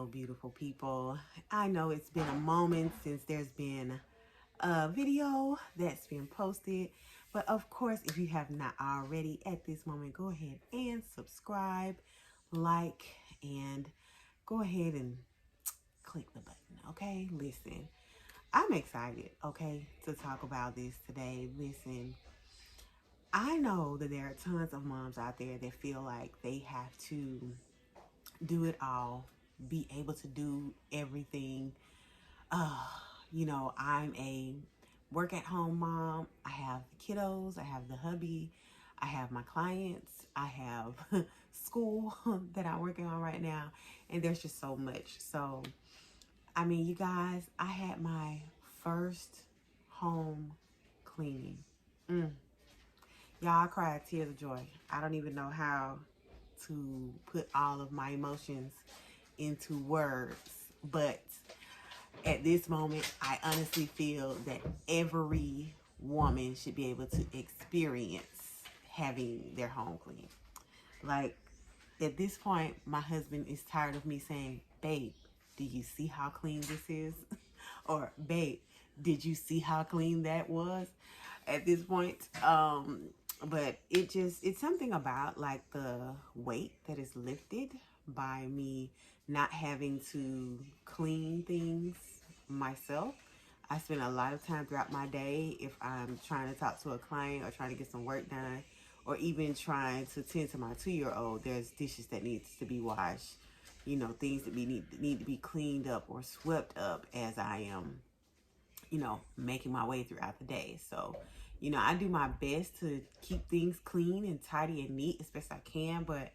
Hello, beautiful people. I know it's been a moment since there's been a video that's been posted, but of course, if you have not already at this moment, go ahead and subscribe, like, and go ahead and click the button, okay? Listen, I'm excited, okay, to talk about this today. Listen, I know that there are tons of moms out there that feel like they have to do it all, be able to do everything. Uh, I'm a work at home mom. I have the kiddos, I have the hubby, I have my clients, I have school that I'm working on right now, and there's just so much. So, I mean, you guys, I had my first home cleaning. Mm. Y'all, I cried tears of joy. I don't even know how to put all of my emotions into words, but at this moment, I honestly feel that every woman should be able to experience having their home clean. Like, at this point, my husband is tired of me saying, babe, do you see how clean this is? Or, babe, did you see how clean that was? At this point, but it's something about like the weight that is lifted by me not having to clean things myself. I spend a lot of time throughout my day if I'm trying to talk to a client or trying to get some work done or even trying to tend to my 2-year-old. There's dishes that needs to be washed, things that need to be cleaned up or swept up as I am making my way throughout the day. So, I do my best to keep things clean and tidy and neat as best I can, but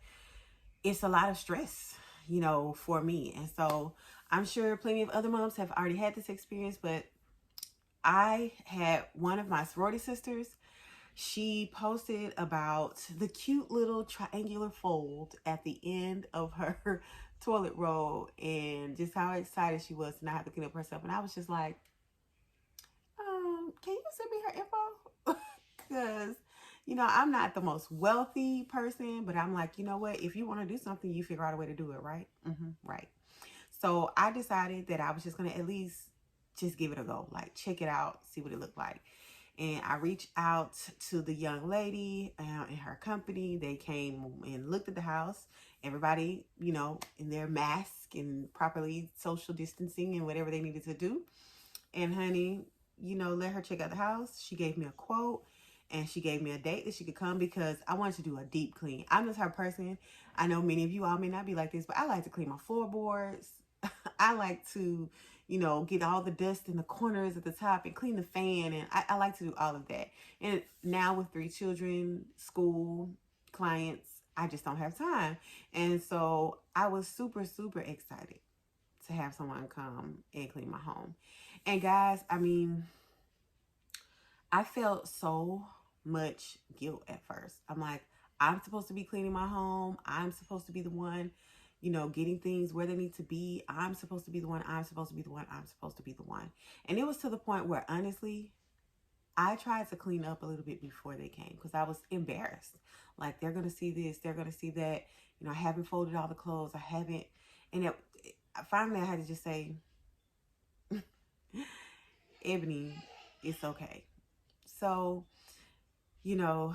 it's a lot of stress, for me. And so I'm sure plenty of other moms have already had this experience, but I had one of my sorority sisters. She posted about the cute little triangular fold at the end of her toilet roll and just how excited she was to not have to clean up herself. And I was just like, can you send me her info? Because, I'm not the most wealthy person, but I'm like, you know what? If you want to do something, you figure out a way to do it, right? Right. So I decided that I was just going to at least just give it a go, like check it out, see what it looked like. And I reached out to the young lady in her company. They came and looked at the house. Everybody, in their mask and properly social distancing and whatever they needed to do. And honey, let her check out the house. She gave me a quote and she gave me a date that she could come because I wanted to do a deep clean. I'm the type of person, I know many of you all may not be like this, but I like to clean my floorboards. I like to, get all the dust in the corners at the top and clean the fan. And I like to do all of that. And now with 3 children, school, clients, I just don't have time. And so I was super, super excited to have someone come and clean my home. And guys, I mean, I felt so much guilt at first. I'm like, I'm supposed to be cleaning my home. I'm supposed to be the one, getting things where they need to be. I'm supposed to be the one. I'm supposed to be the one. I'm supposed to be the one. And it was to the point where honestly, I tried to clean up a little bit before they came because I was embarrassed. Like, they're going to see this, they're going to see that. I haven't folded all the clothes. I haven't. And finally, I had to just say, Ebony, it's okay. So, you know,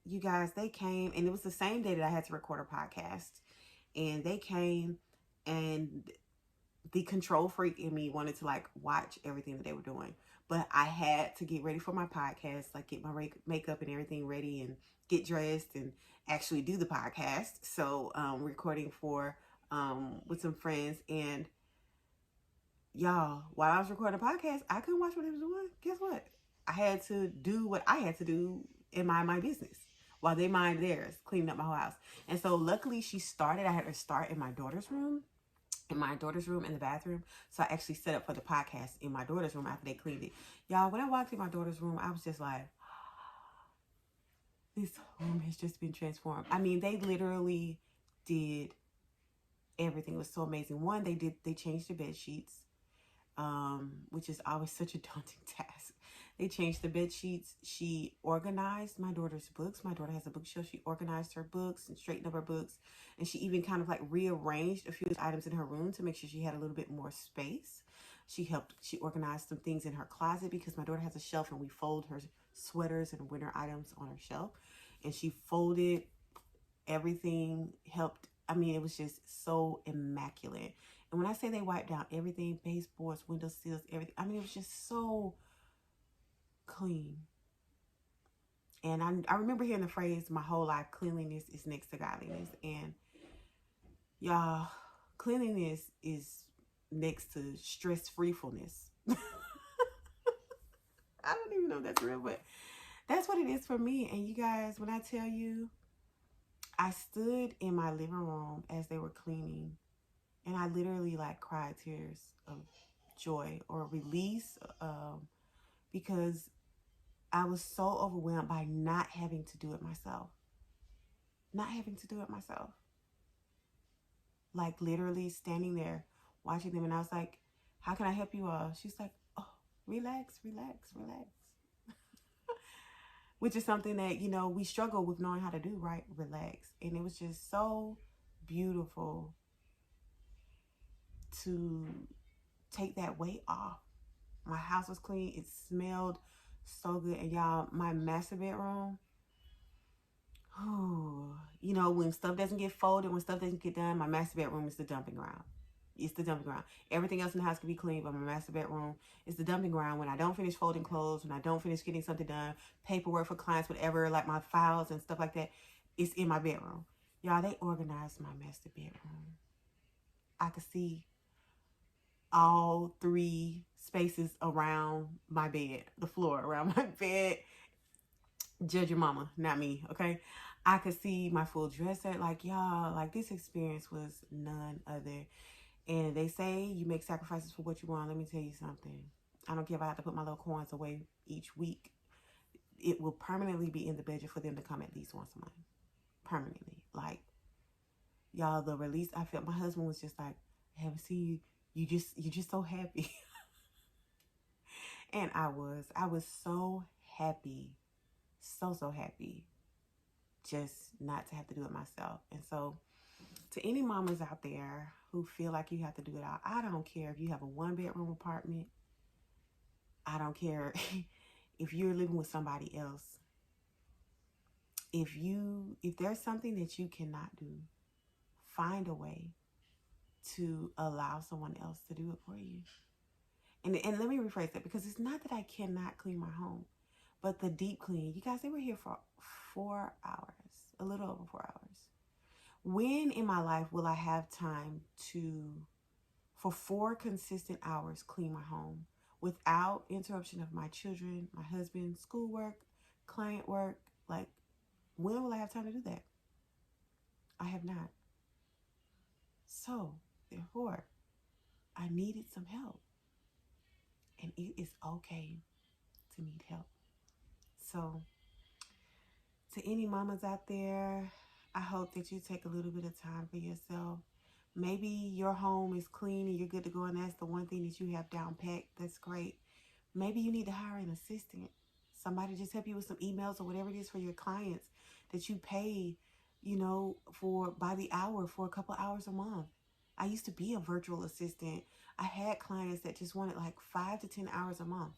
you guys, they came, and it was the same day that I had to record a podcast. And they came, and the control freak in me wanted to like watch everything that they were doing. But I had to get ready for my podcast, like get my makeup and everything ready and get dressed and actually do the podcast. So, recording for with some friends. And y'all, while I was recording a podcast, I couldn't watch what they was doing. Guess what? I had to do what I had to do in my business while they mind theirs, cleaning up my whole house. And so luckily I had her start in my daughter's room in the bathroom. So I actually set up for the podcast in my daughter's room after they cleaned it. Y'all, when I walked in my daughter's room, I was just like, this room has just been transformed. I mean, they literally did everything. It was so amazing. One, they changed the bed sheets, which is always such a daunting task. They changed the bed sheets. She organized my daughter's books. My daughter has a bookshelf. She organized her books and straightened up her books. And she even kind of like rearranged a few items in her room to make sure she had a little bit more space. She organized some things in her closet because my daughter has a shelf and we fold her sweaters and winter items on her shelf. And she folded everything, helped. I mean, it was just so immaculate. And when I say they wiped down everything, baseboards, window sills, everything, I mean, it was just so clean. And I remember hearing the phrase my whole life, cleanliness is next to godliness. And y'all, cleanliness is next to stress-freefulness. I don't even know if that's real, but that's what it is for me. And you guys, when I tell you, I stood in my living room as they were cleaning, and I literally like cried tears of joy or release, because I was so overwhelmed by not having to do it myself. Not having to do it myself. Like literally standing there watching them, and I was like, how can I help you all? She's like, oh, relax, relax, relax. Which is something that, you know, we struggle with knowing how to do, right? Relax. And it was just so beautiful to take that weight off. My house was clean. It smelled so good. And y'all, my master bedroom, you know, when stuff doesn't get folded, when stuff doesn't get done, my master bedroom is the dumping ground. It's the dumping ground. Everything else in the house can be clean, but my master bedroom is the dumping ground. When I don't finish folding clothes, when I don't finish getting something done, paperwork for clients, whatever, like my files and stuff like that, it's in my bedroom. Y'all, they organized my master bedroom. I could see all 3 spaces around my bed, the floor around my bed. Judge your mama, not me, okay? I could see my full dresser. Like, y'all, like this experience was none other. And they say you make sacrifices for what you want. Let me tell you something. I don't care if I have to put my little coins away each week. It will permanently be in the budget for them to come at least once a month. Permanently. Like, y'all, the release I felt, my husband was just like, I haven't seen you. You're just so happy. And I was so happy. So happy. Just not to have to do it myself. And so, to any mamas out there who feel like you have to do it all, I don't care if you have a 1-bedroom apartment. I don't care if you're living with somebody else. If there's something that you cannot do, find a way to allow someone else to do it for you. And let me rephrase that, because it's not that I cannot clean my home, but the deep clean. You guys, they were here for 4 hours, a little over 4 hours. When in my life will I have time to, for 4 consistent hours, clean my home without interruption of my children, my husband, schoolwork, client work? Like, when will I have time to do that? I have not. So, therefore, I needed some help. And it is okay to need help. So, to any mamas out there, I hope that you take a little bit of time for yourself. Maybe your home is clean and you're good to go, and that's the one thing that you have down packed. That's great. Maybe you need to hire an assistant. Somebody just help you with some emails or whatever it is for your clients that you pay, you know, for by the hour for a couple hours a month. I used to be a virtual assistant. I had clients that just wanted like 5 to 10 hours a month.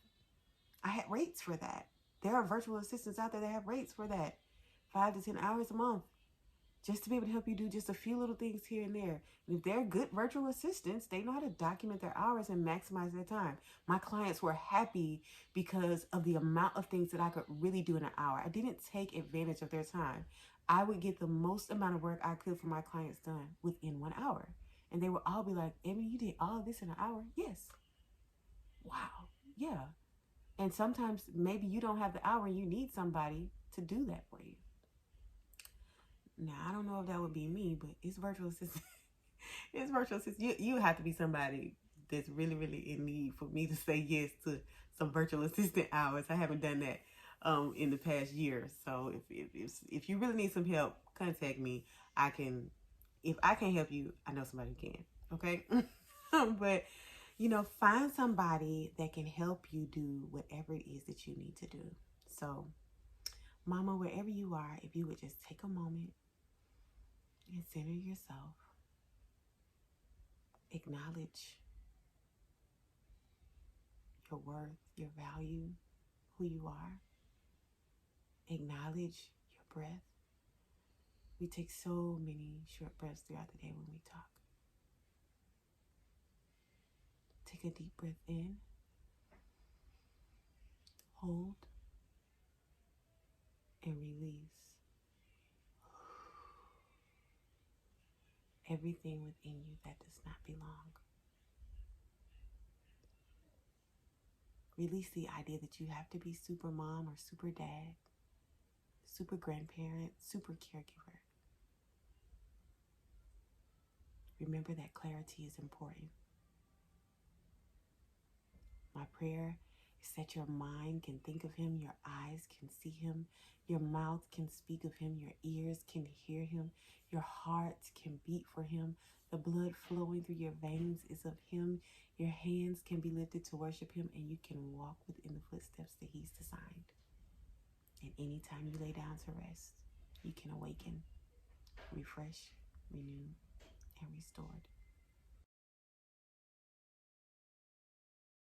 I had rates for that. There are virtual assistants out there that have rates for that. 5 to 10 hours a month. Just to be able to help you do just a few little things here and there. And if they're good virtual assistants, they know how to document their hours and maximize their time. My clients were happy because of the amount of things that I could really do in an hour. I didn't take advantage of their time. I would get the most amount of work I could for my clients done within 1 hour. And they would all be like, Amy, you did all this in an hour? Yes. Wow. Yeah. And sometimes maybe you don't have the hour and you need somebody to do that for you. Now, I don't know if that would be me, but it's virtual assistant. It's virtual assistant. You have to be somebody that's really, really in need for me to say yes to some virtual assistant hours. I haven't done that in the past year. So if you really need some help, contact me. If I can't help you, I know somebody who can. Okay? But find somebody that can help you do whatever it is that you need to do. So, Mama, wherever you are, if you would just take a moment and center yourself, acknowledge your worth, your value, who you are. Acknowledge your breath. We take so many short breaths throughout the day when we talk. Take a deep breath in. Hold. And release. Everything within you that does not belong. Release the idea that you have to be super mom or super dad, super grandparent, super caregiver. Remember that clarity is important. My prayer is that your mind can think of him, your eyes can see him, your mouth can speak of him, your ears can hear him, your heart can beat for him, the blood flowing through your veins is of him, your hands can be lifted to worship him, and you can walk within the footsteps that he's designed. And anytime you lay down to rest, you can awaken, refresh, renew, and restored.